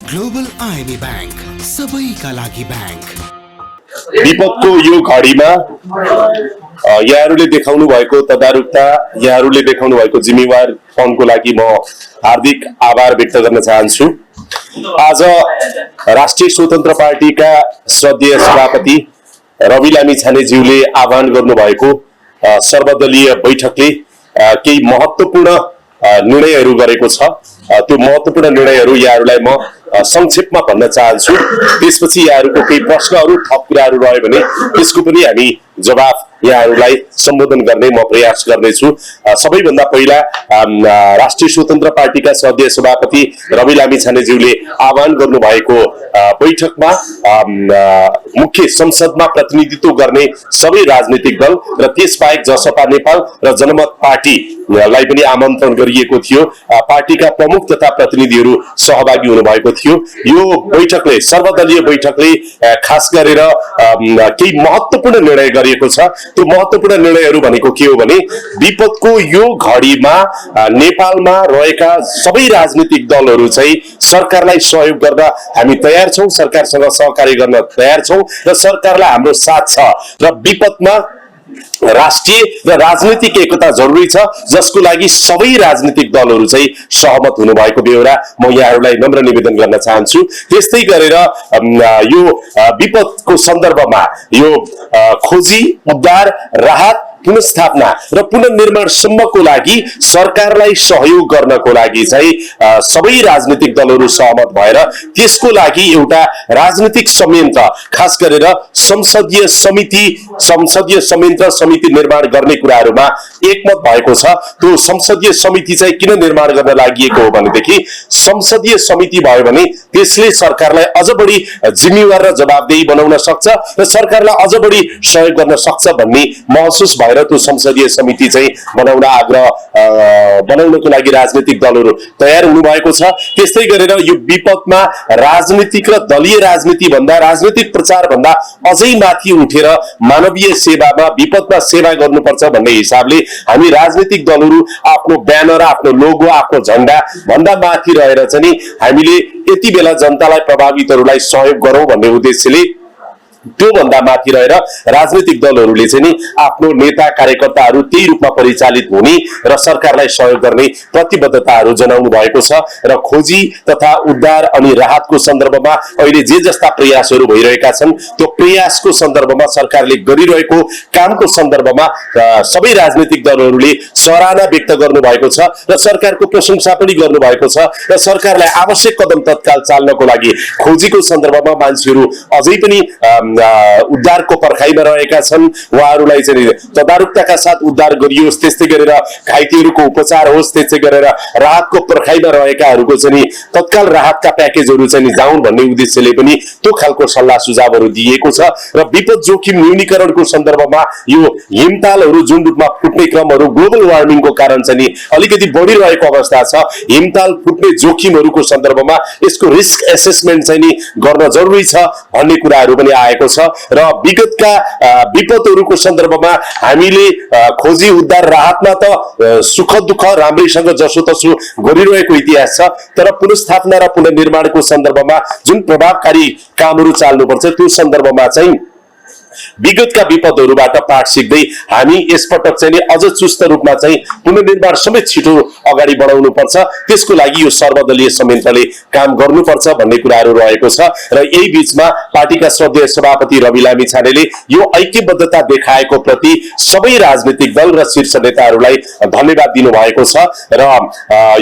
Global IMA bank, सबैका लागि bank. विपदको यो घडीमा यहाँहरूले देखाउनु भएको तदारुकता, यहाँहरूले देखाउनु भएको जिम्मेवारपनको लागि म हार्दिक आभार व्यक्त गर्न चाहन्छु। आज राष्ट्रिय स्वतन्त्र पार्टीका श्रद्धेय सभापति रवि लामिछानेज्यूले आह्वान गर्नुभएको सर्वदलीय बैठकले केही महत्त्वपूर्ण निर्णयहरू गरेको छ। त्यो महत्त्वपूर्ण निर्णयहरू यहाँहरूलाई म संक्षेपमा भन्न चाहन्छु। त्यसपछि यहाँहरूको केही प्रश्नहरू थप कुराहरू रह्यो भने त्यसको पनि हामी जवाफ यहाँहरूलाई सम्बोधन गर्ने म प्रयास गर्नेछु। सबैभन्दा पहिला राष्ट्रिय स्वतन्त्र पार्टीका श्रद्धेय सभापति रवि लामिछानेज्यूले आह्वान गर्नुभएको बैठकमा मुख्य संसदमा प्रतिनिधित्व गर्ने सबै राजनीतिक दल र त्यसबाहेक जसपा नेपाल र जनमत पार्टीलाई पनि आमन्त्रण गरिएको थियो। पार्टीका प्रमुख तथा प्रतिनिधिहरू सहभागी हुनुभएको थियो। यो बैठकले, सर्वदलीय बैठकले खास गरेर केही महत्त्वपूर्ण निर्णय गरिएको छ। त्यो महत्त्वपूर्ण निर्णयहरू भनेको के हो भने, विपदको यो घडीमा नेपालमा रहेका सबै राजनीतिक दलहरू चाहिँ सरकारलाई सहयोग गर्न हामी तयार छौं, सरकारसँग सहकार्य गर्न तयार छौं र सरकारलाई हाम्रो साथ छ र विपदमा राष्ट्रिय र राजनीतिक एकता जरुरी छ, जसको लागि सबै राजनीतिक दलहरू चाहिँ सहमत हुनुभएको बेहोरा म यहाँहरूलाई नम्र निवेदन गर्न चाहन्छु। त्यस्तै गरेर यो विपदको सन्दर्भमा यो खोजी, उद्धार, राहत, पुनर्स्थापना र पुनर्निर्माणसम्मको लागि सरकारलाई सहयोग गर्नको लागि चाहिँ सबै राजनीतिक दलहरू सहमत भएर त्यसको लागि एउटा राजनीतिक संयन्त्र, खास गरेर संसदीय संयन्त्र समिति निर्माण गर्ने कुराहरूमा एकमत भएको छ। त्यो संसदीय समिति चाहिँ किन निर्माण गर्न लागि हो भनेदेखि, संसदीय समिति भयो भने त्यसले सरकारलाई अझ बढी जिम्मेवार र जवाबदेही बनाउन सक्छ र सरकारलाई अझ बढी सहयोग गर्न सक्छ भन्ने महसुस भएर त्यो संसदीय समिति चाहिँ बनाउनको लागि राजनीतिक दलहरू तयार हुनुभएको छ। त्यस्तै गरेर यो विपदमा राजनीतिक र दलीय राजनीति भन्दा, राजनीतिक प्रचार भन्दा अझै माथि उठेर मानवीय सेवामा, विपदमा सेवा गर्नुपर्छ भन्ने हिसाबले हामी राजनीतिक दलहरू आफ्नो ब्यानर, आफ्नो लोगो, आफ्नो झण्डा भन्दा माथि रहेर चाहिँ हामीले यति बेला जनतालाई, प्रभावितहरूलाई सहयोग गरौं भन्ने उद्देश्यले त्यो भन्दा माथि रहेर राजनीतिक दलहरूले चाहिँ आफ्नो नेता कार्यकर्ताहरू त्यही रूपमा परिचालित हुने र सरकारलाई सहयोग गर्ने प्रतिबद्धताहरू जनाउनु भएको छ र खोजी तथा उद्धार अनि राहतको सन्दर्भमा अहिले जे जस्ता प्रयासहरू भइरहेका छन् त्यो प्रयासको सन्दर्भमा, सरकारले गरिरहेको कामको सन्दर्भमा सबै राजनीतिक दलहरूले सराहना व्यक्त गर्नु भएको छ र सरकारको प्रशंसा पनि गर्नु भएको छ र सरकारलाई आवश्यक कदम तत्काल चाल्नको लागि खोजीको सन्दर्भमा मान्छेहरू अझै पनि उद्धारको पर्खाइमा रहेका छन्। उहाँहरूलाई चाहिँ तदारुकताका साथ उद्धार गरियोस्, त्यस्तै गरेर घाइतेहरूको उपचार होस्, त्यस्तै गरेर राहतको पर्खाइमा रहेकाहरूको चाहिँ तत्काल राहतका प्याकेजहरू चाहिँ जाउन् भन्ने उद्देश्यले पनि त्यो खालको सल्लाह सुझावहरू दिएको छ र विपद जोखिम न्यूनीकरणको सन्दर्भमा यो हिमतालहरू जुन रूपमा फुट्ने क्रमहरू ग्लोबल वार्मिङको कारण चाहिँ अलिकति बढिरहेको अवस्था छ, हिमताल फुट्ने जोखिमहरूको सन्दर्भमा यसको रिस्क एसेसमेन्ट चाहिँ गर्न जरुरी छ भन्ने कुराहरू पनि आएको छ र विगतका विपदहरूको सन्दर्भमा हामीले खोजी, उद्धार, राहतमा त सुख दुःख राम्रैसँग जसोतसो गरिरहेको इतिहास छ, तर पुनर्स्थापना र पुनर्निर्माणको सन्दर्भमा जुन प्रभावकारी कामहरू चाल्नुपर्छ त्यो सन्दर्भमा चाहिँ विगतका विपदहरूबाट पाठ सिक्दै हामी यसपटक चाहिँ अझ चुस्त रूपमा चाहिँ पुनर्निर्माण समेत छिटो अगाडि बढाउनु पर्छ। त्यसको लागि यो सर्वदलीय संयन्त्रले काम गर्नुपर्छ भन्ने कुराहरू रहेको छ र यही बीचमा पार्टीका श्रद्धेय सभापति रवि लामिछानेले यो ऐक्यबद्धता देखाएको प्रति सबै राजनीतिक दल र शीर्ष नेताहरूलाई धन्यवाद दिनुभएको छ र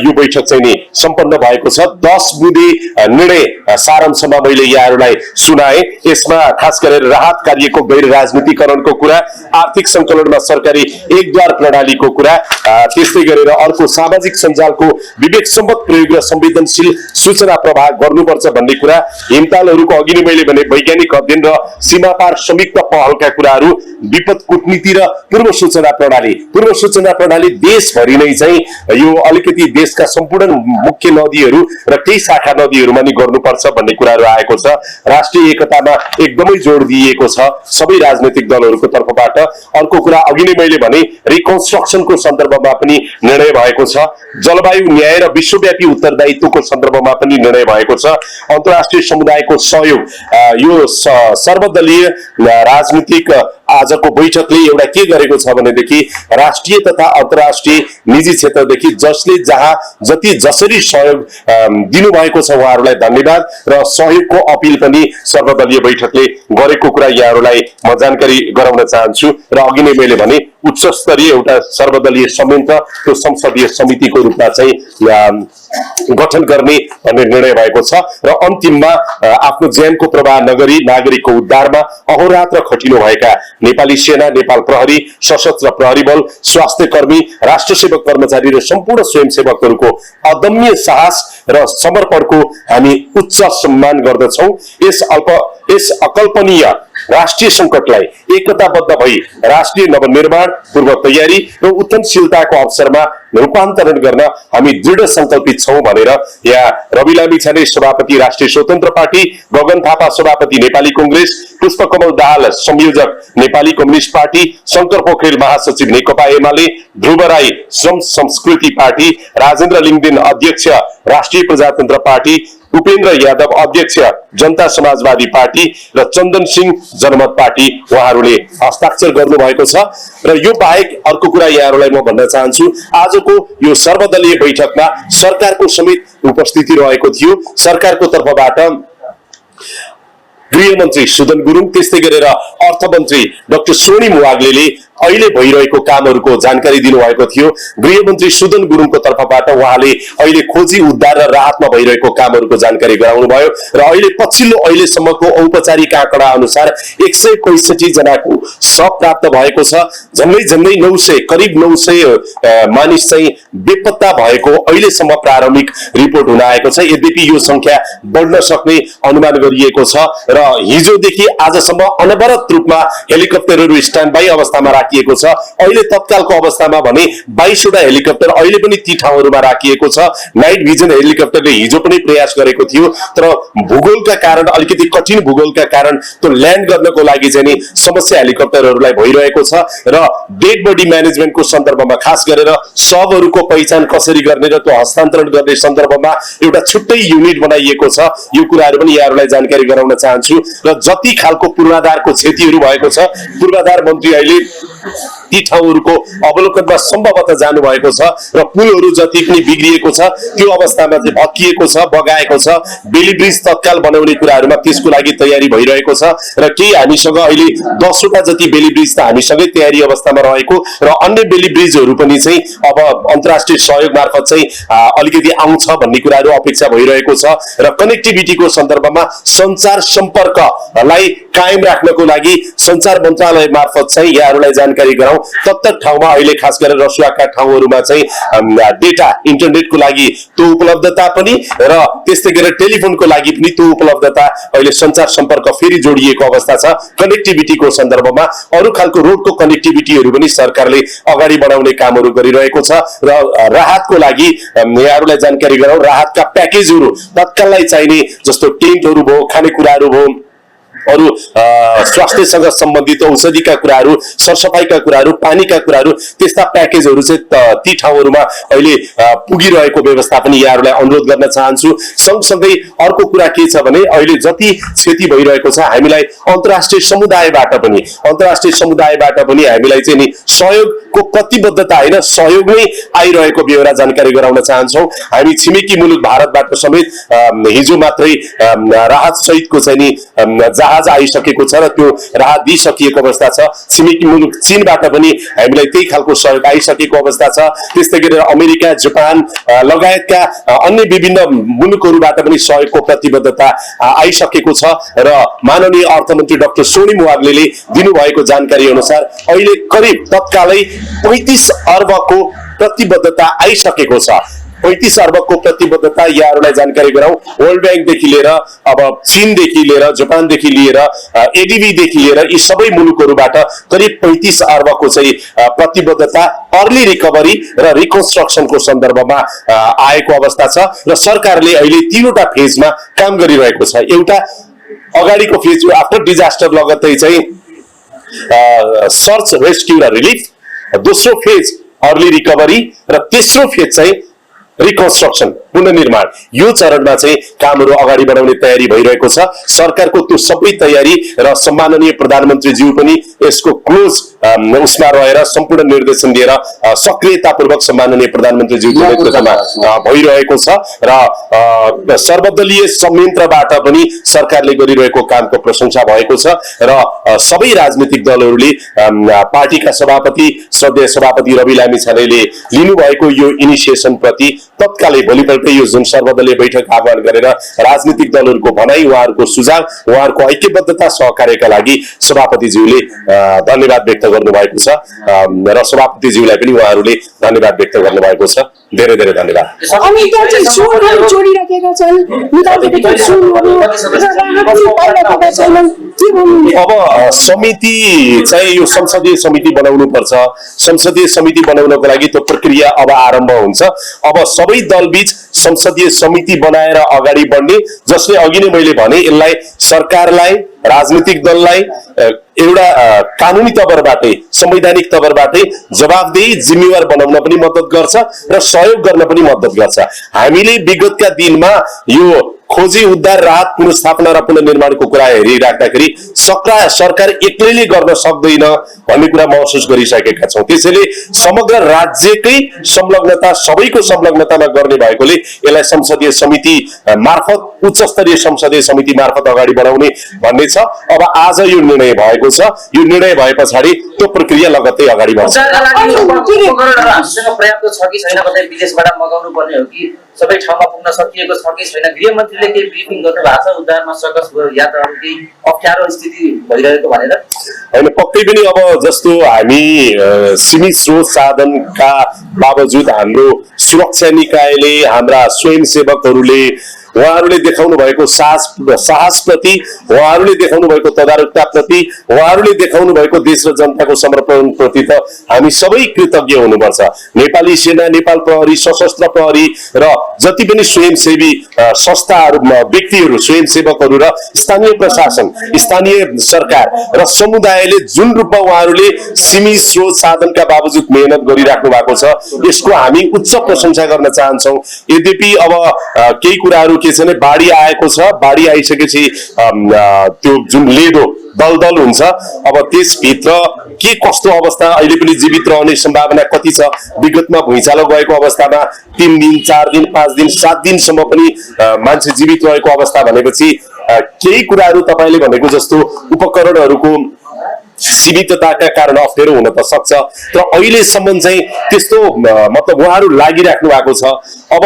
यो बैठक चाहिँ सम्पन्न भएको छ। 10 बुँदे निर्णय सारांशमा मैले यहाँहरूलाई सुनाए। यसमा खास गरेर राहत कार्यको गैर राजनीतिकरणको कुरा, आर्थिक संकलनमा सरकारी एकद्वार प्रणालीको कुरा, त्यस्तै गरेर अर्को सामाजिक सञ्जालको विवेकसम्मत प्रयोग र संवेदनशील सूचना प्रवाह गर्नुपर्छ भन्ने कुरा, हिमतालहरूको अघि नै मैले भने वैज्ञानिक अध्ययन र सीमापार संयुक्त पहलका कुराहरू, विपद कूटनीति र पूर्व सूचना प्रणाली देशभरि नै चाहिँ यो अलिकति देशका सम्पूर्ण मुख्य नदीहरू र केही शाखा नदीहरूमा नि गर्नुपर्छ भन्ने कुराहरू आएको छ। राष्ट्रिय एकतामा एकदमै जोड दिइएको छ। सबै सबै राजनीतिक दलहरूको तर्फबाट। अर्को कुरा अघि नै मैले भने रिकन्स्ट्रक्सनको सन्दर्भमा पनि निर्णय भएको छ, जलवायु न्याय र विश्वव्यापी उत्तरदायित्वको सन्दर्भमा पनि निर्णय भएको छ। अन्तर्राष्ट्रिय समुदायको सहयोग, यो सर्वदलीय राजनीतिक आजको बैठकले एउटा के गरेको छ भनेदेखि राष्ट्रिय तथा अन्तर्राष्ट्रिय निजी क्षेत्रदेखि जसले जति जसरी सहयोग दिनुभएको छ उहाँहरूलाई धन्यवाद र सहयोगको अपिल पनि सर्वदलीय बैठकले गरेको कुरा यहाँहरूलाई म जानकारी गराउन चाहन्छु। र अघि नै मैले भने उच्च स्तरीय एउटा सर्वदलीय संयन्त्र, त्यो संसदीय समितिको रूपमा चाहिँ गठन गर्ने भन्ने निर्णय भएको छ। र अन्तिममा आफ्नो ज्यानको प्रवाह नगरी नागरिकको उद्धारमा अहोरात्र खटिनुभएका नेपाली सेना, नेपाल प्रहरी, सशस्त्र प्रहरी बल, स्वास्थ्य कर्मी, राष्ट्र सेवक कर्मचारी र सम्पूर्ण स्वयंसेवकहरूको अदम्य साहस र समर्पणको हामी उच्च सम्मान गर्दछौं। यस अकल्पनीय राष्ट्रिय संकटलाई एकताबद्ध भई राष्ट्रिय नवनिर्माण, पूर्व तयारी र उत्तमशीलताको अवसरमा रूपान्तरण गर्न हामी दृढ संकल्पित छौं भनेर यहाँ रवि लामिछाने सभापति राष्ट्रिय स्वतन्त्र पार्टी, गगन थापा सभापति नेपाली कांग्रेस, पुष्पकमल दाहाल संयोजक नेपाली कम्युनिस्ट पार्टी, शंकर पोखरेल महासचिव नेकपा एमाले, ध्रुव राई श्रम संस्कृति पार्टी, राजेन्द्र लिङदेन अध्यक्ष राष्ट्रिय प्रजातन्त्र पार्टी, उपेन्द्र यादव अध्यक्ष जनता समाजवादी पार्टी र चन्दन सिंह जनमत पार्टी उहाँहरूले हस्ताक्षर गर्नु भएको छ। र यो बाहेक अर्को कुरा यहाँहरूलाई म भन्न चाहन्छु, आजको यो सर्वदलीय बैठकमा सरकारको समेत उपस्थिति रहेको थियो। सरकारको तर्फबाट गृहमन्त्री सुदन गुरुङ, त्यस्तै गरेर अर्थमन्त्री डाक्टर स्वर्णिम वाग्लेले अहिले भइरहेको कामहरूको जानकारी दिनुभएको थियो। गृहमन्त्री सुदन गुरुङको तर्फबाट उहाँले अहिले खोजी उद्धार र राहतमा भइरहेको कामहरूको जानकारी गराउनु भयो र अहिलेसम्मको औपचारिक आँकडा अनुसार 165 जनाको शव प्राप्त भएको छ। झन्डै 900 करिब 900 मानिस चाहिँ बेपत्ता भएको अहिलेसम्म प्रारम्भिक रिपोर्ट हुन आएको छ। यद्यपि यो संख्या बढ्न सक्ने अनुमान गरिएको छ र हिजोदेखि आजसम्म अनवरत रूपमा हेलिकप्टरहरू स्ट्यान्ड बाई अवस्थामा राखिएको छ। अहिले तत्कालको अवस्थामा भने 22 वटा हेलिकप्टर अहिले पनि ती ठाउँहरूमा राखिएको छ। नाइट भिजन हेलिकप्टरले हिजो पनि प्रयास गरेको थियो, तर भूगोलका कारण, अलिकति कठिन भूगोलका कारण त्यो ल्यान्ड गर्नको लागि चाहिँ नि समस्या हेलिकप्टरहरूलाई भइरहेको छ। र डेड बडी म्यानेजमेन्टको सन्दर्भमा खास गरेर शवहरूको पहिचान कसरी गर्ने र त्यो हस्तान्तरण गर्ने सन्दर्भमा एउटा छुट्टै युनिट बनाइएको छ। यो कुराहरू पनि यहाँहरूलाई जानकारी गराउन चाहन्छु। र जति खालको पूर्वाधारको क्षतिहरू भएको छ, पूर्वाधार मन्त्री अहिले ती ठाउँहरूको अवलोकनमा सम्भवतः जानु भएको छ र पुलहरू जति पनि बिग्रिएको छ त्यो अवस्थामा चाहिँ भत्किएको छ, बगाएको छ। बेली ब्रिज तत्काल बनाउने कुराहरूमा त्यसको लागि तयारी भइरहेको छ र केही हामीसँग अहिले 10 वटा जति बेली ब्रिज त हामीसँगै तयारी अवस्थामा रहेको र अन्य बेली ब्रिजहरू पनि चाहिँ अब अन्तर्राष्ट्रिय सहयोग मार्फत चाहिँ अलिकति आउँछ भन्ने कुराहरू अपेक्षा भइरहेको छ। र कनेक्टिभिटीको सन्दर्भमा सञ्चार सम्पर्कलाई कायम राख्नको लागि सञ्चार मन्त्रालय मार्फत चाहिँ यहाँहरूलाई जानकारी गराउँ। तत्त ठाउँमा अहिले खास गरेर रसुवाका ठाउँहरूमा चाहिँ डेटा इन्टरनेटको लागि त्यो उपलब्धता पनि र त्यस्तै गरेर टेलिफोनको लागि पनि त्यो उपलब्धता अहिले सञ्चार सम्पर्क फेरि जोडिएको अवस्था छ। कनेक्टिभिटीको सन्दर्भमा अरू खालको रोडको कनेक्टिभिटीहरू पनि सरकारले अगाडि बढाउने कामहरू गरिरहेको छ। र राहतको लागि यहाँहरूलाई जानकारी गराउँ, राहतका प्याकेजहरू तत्काललाई चाहिने जस्तो टेन्टहरू भयो, खानेकुराहरू भयो, अरू स्वास्थ्यसँग सम्बन्धित औषधिका कुराहरू, सरसफाइका कुराहरू, पानीका कुराहरू, त्यस्ता प्याकेजहरू चाहिँ ती ठाउँहरूमा अहिले पुगिरहेको व्यवस्था पनि यहाँहरूलाई अनुरोध गर्न चाहन्छु। सँगसँगै अर्को कुरा के छ भने अहिले जति क्षति भइरहेको छ हामीलाई अन्तर्राष्ट्रिय समुदायबाट पनि हामीलाई चाहिँ नि सहयोगको प्रतिबद्धता होइन, सहयोग नै आइरहेको बेहोरा जानकारी गराउन चाहन्छौँ। हामी छिमेकी मुलुक भारतबाट समेत हिजो मात्रै राहत सहितको चाहिँ नि जहाज आइसकेको छ र त्यो राहत दिइसकिएको अवस्था छ। छिमेकी मुलुक चीनबाट पनि हामीलाई त्यही खालको सहयोग आइसकेको अवस्था छ। त्यस्तै गरेर अमेरिका, जापान लगायतका अन्य विभिन्न मुलुकहरूबाट पनि सहयोगको प्रतिबद्धता आइसकेको छ र माननीय अर्थमन्त्री डाक्टर स्वर्णिम वाग्लेले दिनुभएको जानकारी अनुसार अहिले करिब तत्कालै 35 अर्बको प्रतिबद्धता आइसकेको छ। 35 अर्बको प्रतिबद्धता यहाँहरूलाई जानकारी गराउँ। वर्ल्ड ब्याङ्कदेखि लिएर अब चीनदेखि लिएर जापानदेखि लिएर एडीबीदेखि लिएर यी सबै मुलुकहरूबाट करिब 35 अर्बको चाहिँ प्रतिबद्धता अर्ली रिकभरी र रिकन्स्ट्रक्सनको सन्दर्भमा आएको अवस्था छ र सरकारले अहिले 3वटा फेजमा काम गरिरहेको छ। एउटा अगाडिको फेज आफ्टर डिजास्टर लगत्तै चाहिँ सर्च रेस्क्यू र रिलिफ, दोस्रो फेज अर्ली रिकभरी र तेस्रो फेज चाहिँ रिकन्स्ट्रक्सन पुनर्निर्माण, यो चरणमा चाहिँ कामहरू अगाडि बढाउने तयारी भइरहेको छ। सरकारको त्यो सबै तयारी र सम्माननीय प्रधानमन्त्रीज्यू पनि यसको क्लोज उसमा रहेर सम्पूर्ण निर्देशन दिएर सक्रियतापूर्वक सम्माननीय प्रधानमन्त्रीज्यूको नेतृत्वमा भइरहेको छ र सर्वदलीय संयन्त्रबाट पनि सरकारले गरिरहेको कामको प्रशंसा भएको छ र सबै राजनीतिक दलहरूले पार्टीका सभापति श्रद्धेय सभापति रवि लामिछानेले लिनुभएको यो इनिसिएसन प्रति तत्कालै भोलिपल्ट यो जुन सर्वदलीय बैठक आह्वान गरेर राजनीतिक दलहरूको भनाई, उहाँहरूको सुझाव, उहाँहरूको ऐक्यबद्धता सहकार्यका लागि सभापतिज्यूले धन्यवाद व्यक्त गर्नुभएको छ र सभापतिज्यूलाई पनि उहाँहरूले धन्यवाद व्यक्त गर्नुभएको छ। धेरै धेरै धन्यवाद। अब समिति चाहिँ यो संसदीय समिति बनाउनु पर्छ। संसदीय समिति बनाउनको लागि त्यो प्रक्रिया अब आरम्भ हुन्छ। अब सबै दलबीच संसदीय समिति बनाएर अगाडि बढ्ने, जसले अघि नै मैले भने यसलाई सरकारलाई, राजनीतिक दललाई एउटा कानुनी तवरबाटै, संवैधानिक तवरबाटै जवाबदेही जिम्मेवार बनाउन पनि मद्दत गर्छ र सहयोग गर्न पनि मद्दत गर्छ। हामीले विगतका दिनमा यो खोजी, उद्धार, राहत, पुनर्स्थापना र पुनर्निर्माणको कुरा हेरिराख्दाखेरि सरकार एक्लैले गर्न सक्दैन भन्ने कुरा महसुस गरिसकेका छौँ। त्यसैले समग्र राज्यकै संलग्नता, सबैको संलग्नतामा गर्ने भएकोले यसलाई संसदीय समिति मार्फत, उच्च स्तरीय संसदीय समिति मार्फत अगाडि बढाउने भन्ने छ। अब आज यो निर्णय भएको छ। यो निर्णय भए पछाडि त्यो प्रक्रिया लगत्तै अगाडि बढ्छ। पर्याप्त छ कि छैन, कतै विदेशबाट मगाउनु पर्ने हो कि सबै ठाउँमा पुग्न सकिएको छ कि छैन? गृहमन्त्रीले केही ब्रिफिङ गर्नु भएको छ उद्धारमा सकस यात्राहरू केही अप्ठ्यारो स्थिति भइरहेको भनेर? होइन, पक्कै पनि अब जस्तो हामी सीमित स्रोत साधनका बावजुद हाम्रो सुरक्षा निकायले, हाम्रा स्वयंसेवकहरूले उहाँहरूले देखाउनु भएको साहसप्रति, उहाँहरूले देखाउनु भएको तदारुकताप्रति, उहाँहरूले देखाउनु भएको देश र जनताको समर्पणप्रति त हामी सबै कृतज्ञ हुनुपर्छ। नेपाली सेना, नेपाल प्रहरी, सशस्त्र प्रहरी र जति पनि स्वयंसेवी संस्थाहरू, व्यक्तिहरू, स्वयंसेवकहरू र स्थानीय प्रशासन, स्थानीय सरकार र समुदायले जुन रूपमा उहाँहरूले सीमित स्रोत साधनका बावजुद मेहनत गरिराख्नु भएको छ, यसको हामी उच्च प्रशंसा गर्न चाहन्छौँ। यद्यपि अब केही कुराहरू के छ भने बाढी आएको छ, बाढी आइसकेपछि त्यो जुन लेदो दलदल हुन्छ, अब त्यसभित्र के कस्तो अवस्था, अहिले पनि जीवित रहने सम्भावना कति छ? विगतमा भुइँचालो गएको अवस्थामा 3 दिन, 4 दिन, 5 दिन, 7 दिनसम्म पनि मान्छे जीवित रहेको अवस्था भनेपछि केही कुराहरू तपाईँले भनेको जस्तो उपकरणहरूको सीमितताका कारण अप्ठ्यारो हुन त सक्छ, तर अहिलेसम्म चाहिँ त्यस्तो मतलब उहाँहरू लागिराख्नु भएको छ। अब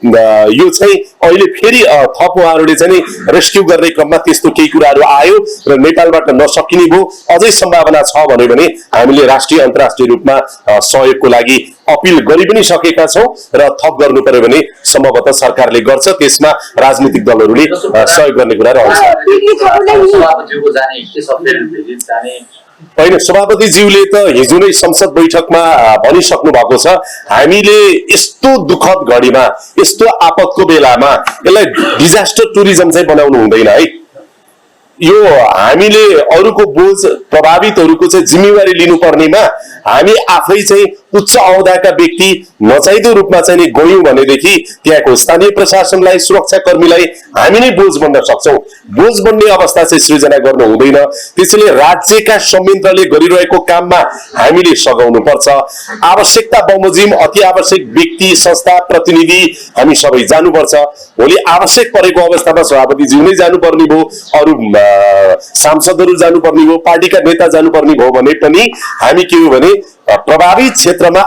यो चाहिँ अहिले फेरि थप उहाँहरूले चाहिँ रेस्क्यु गर्ने क्रममा त्यस्तो केही कुराहरू आयो र नेपालबाट नसकिने भयो, अझै सम्भावना छ भने हामीले राष्ट्रिय अन्तर्राष्ट्रिय रूपमा सहयोगको लागि अपिल गरि पनि सकेका छौँ र थप गर्नु पर्यो भने सम्भवतः सरकारले गर्छ, त्यसमा राजनीतिक दलहरूले सहयोग गर्ने कुरा रहन्छ। होइन, सभापतिज्यूले त हिजो नै संसद बैठकमा भनिसक्नु भएको छ, हामीले यस्तो दुःखद घडीमा, यस्तो आपतको बेलामा यसलाई डिजास्टर टुरिज्म चाहिँ बनाउनु हुँदैन है। यो हामीले अरूको बोझ, प्रभावितहरूको चाहिँ जिम्मेवारी लिनुपर्नेमा हामी आफै चाहिँ उच्च अहोदाका व्यक्ति नचाहिदो रूपमा चाहिँ गयौँ भनेदेखि त्यहाँको स्थानीय प्रशासनलाई, सुरक्षाकर्मीलाई हामी नै बोझ बन्न सक्छौँ। बोझ बन्ने अवस्था चाहिँ सृजना गर्नु हुँदैन। त्यसैले राज्यका संयन्त्रले गरिरहेको काममा हामीले सघाउनु पर्छ। आवश्यकता बमोजिम अति आवश्यक व्यक्ति, संस्था, प्रतिनिधि हामी सबै जानुपर्छ। भोलि आवश्यक परेको अवस्थामा सभापतिज्यू नै जानुपर्ने भयो, अरू सांसदहरू जानुपर्ने भयो, पार्टीका नेता जानुपर्ने भयो भने पनि हामी के हो भने प्रभावित क्षेत्रमा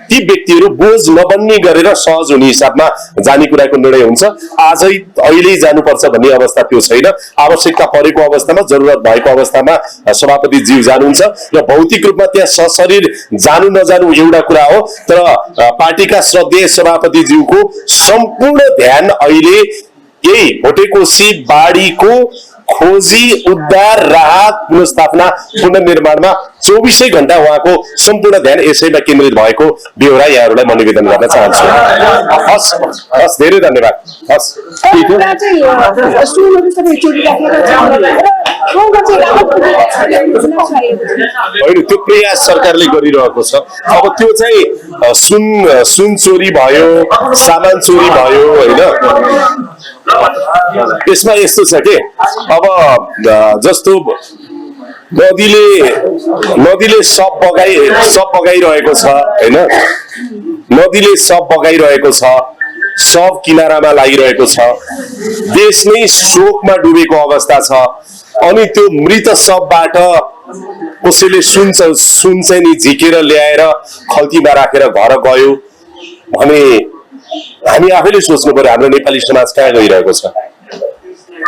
ती व्यक्तिहरू बोझ नबन्ने गरेर सहज हुने हिसाबमा जाने कुराको निर्णय हुन्छ। आजै अहिले जानुपर्छ भन्ने अवस्था त्यो छैन। आवश्यकता परेको अवस्थामा, जरुरत भएको अवस्थामा सभापतिज्यू जानुहुन्छ र भौतिक रूपमा त्यहाँ सशरीर जानु नजानु एउटा कुरा हो, तर पार्टीका श्रद्धेय सभापतिज्यूको सम्पूर्ण ध्यान अहिले यही भोटेकोशी बाढीको खोजी, उद्धार, राहत, पुनर्स्थापना, पुनर्निर्माणमा 24 घण्टा उहाँको सम्पूर्ण ध्यान यसैमा केन्द्रित भएको बेहोरा यहाँहरूलाई म निवेदन गर्न चाहन्छु। हस् हस्, धेरै धन्यवाद। हस्, होइन, त्यो प्रयास सरकारले गरिरहेको छ। अब त्यो चाहिँ सुन चोरी भयो, सामान चोरी भयो, होइन, यसमा यस्तो छ कि अब जस्तो नदीले सब बगाइरहेको छ, होइन, नदीले सब बगाइरहेको छ, सब किनारामा लागिरहेको छ, देश नै शोकमा डुबेको अवस्था छ। अनि त्यो मृत सबबाट कसैले सुन चाहिँ नि झिकेर ल्याएर खल्तीमा राखेर घर गयो भने हामी आफैले सोच्नु पर्यो हाम्रो नेपाली समाज कहाँ गइरहेको छ,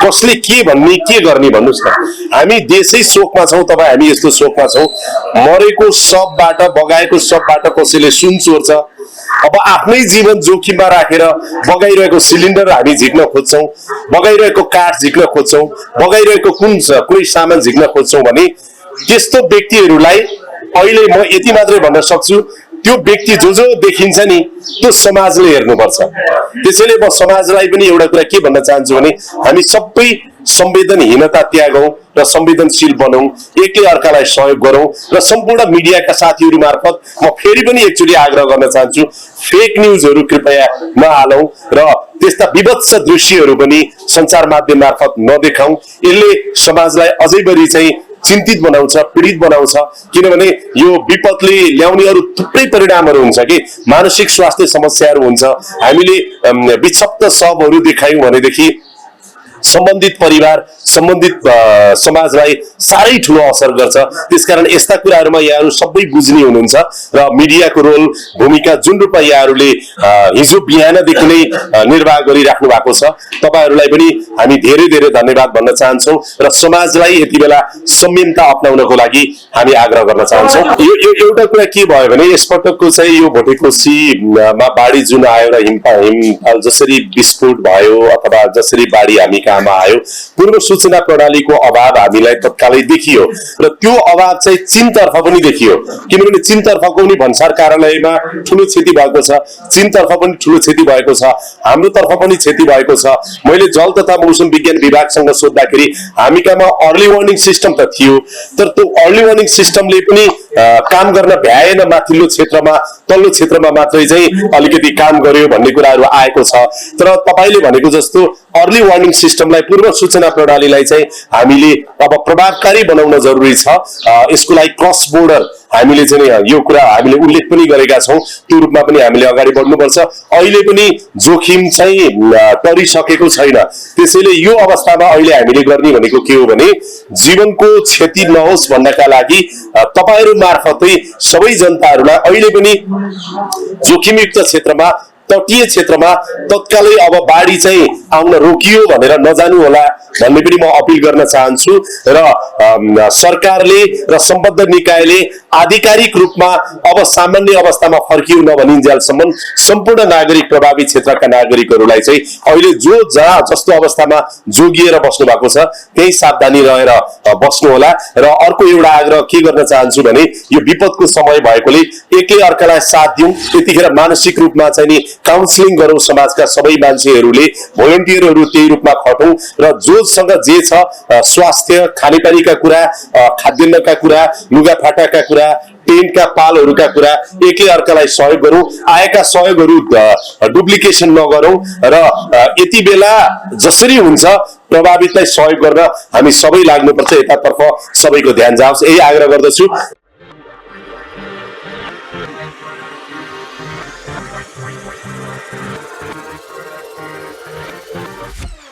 कसले के भन्ने के गर्ने भन्नुहोस् न। हामी देशै शोकमा छौँ, तपाईँ हामी यस्तो शोकमा छौँ। मरेको सबबाट, बगाएको सबबाट कसैले सुन चोर्छ। अब आफ्नै जीवन जोखिममा राखेर बगाइरहेको सिलिन्डर हामी झिक्न खोज्छौँ, बगाइरहेको काठ झिक्न खोज्छौँ, बगाइरहेको कुनै सामान झिक्न खोज्छौँ भने त्यस्तो व्यक्तिहरूलाई अहिले म यति मात्रै भन्न सक्छु, त्यो व्यक्ति जो देखिन्छ नि त्यो समाजले हेर्नुपर्छ। त्यसैले म समाजलाई पनि एउटा कुरा के भन्न चाहन्छु भने हामी सबै संवेदनहीनता त्यागौं र संवेदनशील बनौं, एकले अर्कालाई सहयोग गरौं र सम्पूर्ण मिडियाका साथीहरू मार्फत म फेरि पनि एकचोटि आग्रह गर्न चाहन्छु, फेक न्यूजहरू कृपया नहालौं र त्यस्ता विभत्स दृश्यहरू पनि सञ्चार माध्यम मार्फत नदेखाउँ। यसले समाजलाई अझै बढी चाहिँ चिन्तित बनाउँछ, पीडित बनाउँछ। किनभने यो विपदले ल्याउने अरू थुप्रै परिणामहरू हुन्छ कि मानसिक स्वास्थ्य समस्याहरू हुन्छ। हामीले विक्षिप्त सबहरू देखायौं भनेदेखि सम्बन्धित परिवार, सम्बन्धित समाजलाई साह्रै ठुलो असर गर्छ। त्यसकारण यस्ता कुराहरूमा यहाँहरू सबै बुझ्ने हुनुहुन्छ र मिडियाको रोल, भूमिका जुन रूपमा यहाँहरूले हिजो बिहानदेखि नै निर्वाह गरिराख्नु भएको छ, तपाईहरूलाई पनि हामी धेरै धेरै धन्यवाद भन्न चाहन्छौँ र समाजलाई यति बेला संयमता अपनाउनको लागि हामी आग्रह गर्न चाहन्छौँ। यो एउटा कुरा के भयो भने यसपटकको चाहिँ यो भोटेकोसीमा बाढी जुन आयो र हिमफाल जसरी विस्फोट भयो अथवा जसरी बाढी हामी कहाँमा आयो, पूर्व सूचना प्रणालीको अभाव हामीलाई तत्कालै देखियो र त्यो अभाव चाहिँ चीनतर्फ पनि देखियो। किनभने चीनतर्फको पनि भन्सार कार्यालयमा ठुलो क्षति भएको छ, चीनतर्फ पनि ठुलो क्षति भएको छ, हाम्रो तर्फ पनि क्षति भएको छ। मैले जल तथा मौसम विज्ञान विभागसँग सोद्धाखेरि हामी कहाँमा अर्ली वार्निङ सिस्टम त थियो, तर त्यो अर्ली वार्निङ सिस्टमले पनि काम गर्न भ्याएन। माथिल्लो क्षेत्रमा, तल्लो क्षेत्रमा मात्रै चाहिँ अलिकति काम गर्यो भन्ने कुराहरू आएको छ। तर तपाईले भनेको जस्तो अर्ली वार्निङ सिस्टमलाई, पूर्व सूचना प्रणालीलाई चाहिँ हामीले अब प्रभावकारी बनाउन जरुरी छ। यसको लागि क्रस बोर्डर हामीले चाहिँ यो कुरा हामीले उल्लेख पनि गरेका छौं, त्यो रूपमा पनि हामीले अगाडि बढ्नुपर्छ। अहिले पनि जोखिम चाहिँ टरिसकेको छैन। त्यसैले यो अवस्थामा अहिले हामीले गर्ने भनेको के हो भने जीवनको क्षति नहोस् भन्नका लागि तपाईहरु मार्फतै सबै जनताहरूलाई अहिले पनि जोखिमयुक्त क्षेत्रमा, तटीय क्षेत्रमा तत्कालै अब बाढी चाहिँ आउन रोकियो भनेर नजानु होला भन्ने पनि म अपिल गर्न चाहन्छु र सरकारले र सम्बद्ध निकायले आधिकारिक रूपमा अब सामान्य अवस्थामा फर्कियो नभनिन्जेलसम्म सम्पूर्ण नागरिक, प्रभावित क्षेत्रका नागरिकहरूलाई चाहिँ अहिले जो जहाँ जस्तो अवस्थामा जोगिएर बस्नु भएको छ त्यही सावधानी रहेर बस्नु होला। र अर्को एउटा आग्रह के गर्न चाहन्छु भने यो विपदको समय भएकोले एकले अर्कालाई साथ दिउँ, त्यतिखेर मानसिक रूपमा चाहिँ नि काउन्सिलिङ गरौँ। समाजका सबै मान्छेहरूले, भोलिन्टियरहरू त्यही रूपमा खटौँ र जोसँग जे छ स्वास्थ्य, खानेपानीका कुरा, खाद्यान्नका कुरा, लुगाफाटाका कुरा, टेन्टका पालहरूका कुरा, एकले अर्कालाई सहयोग गरौँ। आएका सहयोगहरू डुप्लिकेसन नगरौँ र यति बेला जसरी हुन्छ प्रभावितलाई सहयोग गर्न हामी सबै लाग्नुपर्छ। यतातर्फ सबैको ध्यान जाओस्, यही आग्रह गर्दछु।